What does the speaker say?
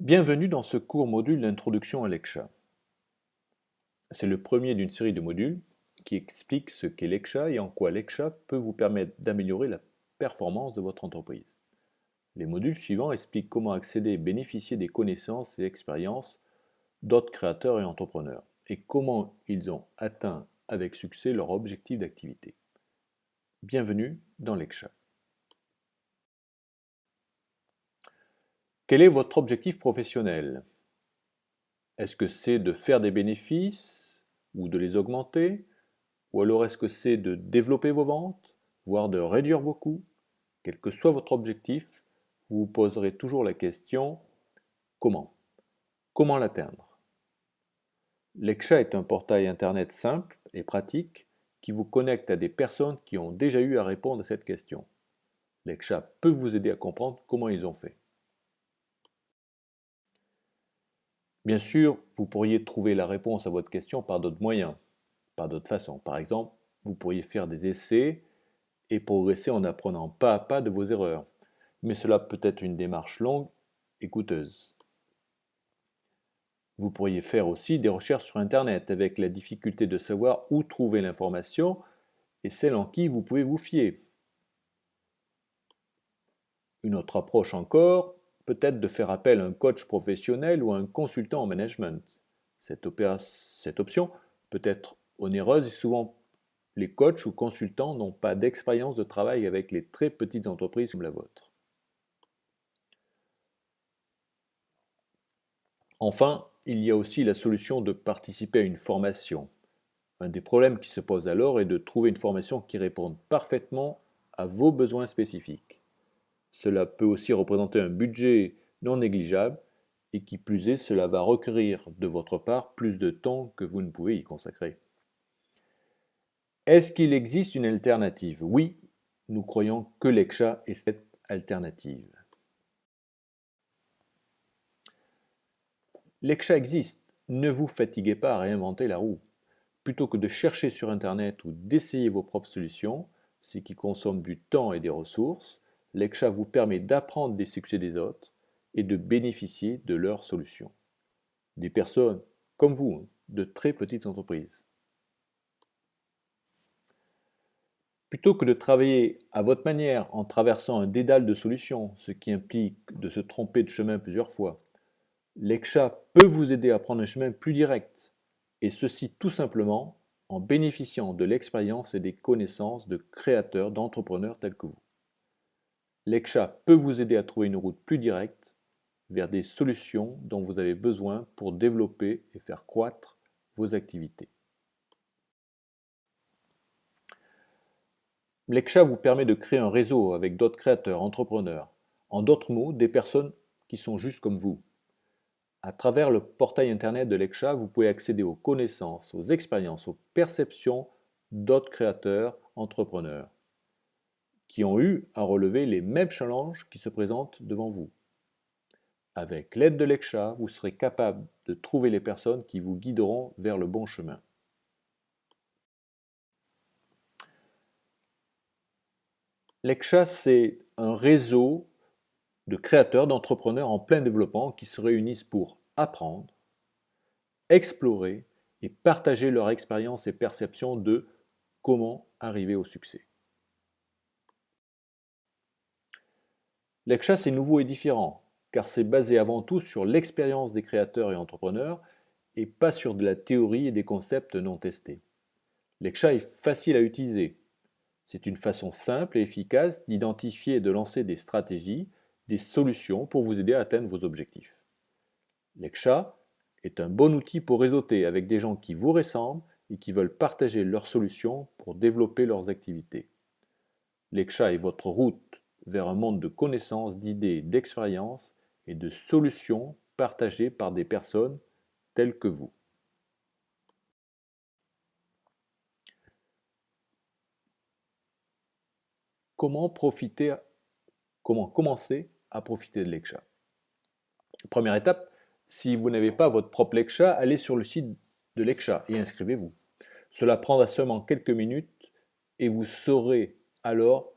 Bienvenue dans ce court module d'introduction à l'ECSHA. C'est le premier d'une série de modules qui explique ce qu'est l'ECSHA et en quoi l'ECSHA peut vous permettre d'améliorer la performance de votre entreprise. Les modules suivants expliquent comment accéder et bénéficier des connaissances et expériences d'autres créateurs et entrepreneurs et comment ils ont atteint avec succès leur objectif d'activité. Bienvenue dans l'ECSHA. Quel est votre objectif professionnel ? Est-ce que c'est de faire des bénéfices ou de les augmenter? Ou alors est-ce que c'est de développer vos ventes, voire de réduire vos coûts? Quel que soit votre objectif, vous vous poserez toujours la question comment? Comment l'atteindre? L'ECSHA est un portail internet simple et pratique qui vous connecte à des personnes qui ont déjà eu à répondre à cette question. L'ECSHA peut vous aider à comprendre comment ils ont fait. Bien sûr, vous pourriez trouver la réponse à votre question par d'autres moyens, par d'autres façons. Par exemple, vous pourriez faire des essais et progresser en apprenant pas à pas de vos erreurs. Mais cela peut être une démarche longue et coûteuse. Vous pourriez faire aussi des recherches sur Internet avec la difficulté de savoir où trouver l'information et celle en qui vous pouvez vous fier. Une autre approche encore peut être de faire appel à un coach professionnel ou à un consultant en management. Cette option peut être onéreuse et souvent les coachs ou consultants n'ont pas d'expérience de travail avec les très petites entreprises comme la vôtre. Enfin, il y a aussi la solution de participer à une formation. Un des problèmes qui se pose alors est de trouver une formation qui réponde parfaitement à vos besoins spécifiques. Cela peut aussi représenter un budget non négligeable et qui plus est, cela va requérir de votre part plus de temps que vous ne pouvez y consacrer. Est-ce qu'il existe une alternative? Oui, nous croyons que l'ECSHA est cette alternative. L'ECSHA existe, ne vous fatiguez pas à réinventer la roue. Plutôt que de chercher sur Internet ou d'essayer vos propres solutions, ce qui consomme du temps et des ressources, l'ECSHA vous permet d'apprendre des succès des autres et de bénéficier de leurs solutions. Des personnes comme vous, de très petites entreprises. Plutôt que de travailler à votre manière en traversant un dédale de solutions, ce qui implique de se tromper de chemin plusieurs fois, l'ECSHA peut vous aider à prendre un chemin plus direct, et ceci tout simplement en bénéficiant de l'expérience et des connaissances de créateurs, d'entrepreneurs tels que vous. L'ECSHA peut vous aider à trouver une route plus directe vers des solutions dont vous avez besoin pour développer et faire croître vos activités. L'ECSHA vous permet de créer un réseau avec d'autres créateurs, entrepreneurs, en d'autres mots, des personnes qui sont juste comme vous. À travers le portail internet de l'ECSHA, vous pouvez accéder aux connaissances, aux expériences, aux perceptions d'autres créateurs, entrepreneurs, qui ont eu à relever les mêmes challenges qui se présentent devant vous. Avec l'aide de l'ECSHA, vous serez capable de trouver les personnes qui vous guideront vers le bon chemin. L'ECSHA, c'est un réseau de créateurs, d'entrepreneurs en plein développement qui se réunissent pour apprendre, explorer et partager leur expérience et perception de comment arriver au succès. L'ECSHA, c'est nouveau et différent, car c'est basé avant tout sur l'expérience des créateurs et entrepreneurs et pas sur de la théorie et des concepts non testés. L'ECSHA est facile à utiliser. C'est une façon simple et efficace d'identifier et de lancer des stratégies, des solutions pour vous aider à atteindre vos objectifs. L'ECSHA est un bon outil pour réseauter avec des gens qui vous ressemblent et qui veulent partager leurs solutions pour développer leurs activités. L'ECSHA est votre route vers un monde de connaissances, d'idées, d'expériences et de solutions partagées par des personnes telles que vous. Comment commencer à profiter de l'ECSHA? Première étape, si vous n'avez pas votre propre l'ECSHA, allez sur le site de l'ECSHA et inscrivez-vous. Cela prendra seulement quelques minutes et vous saurez alors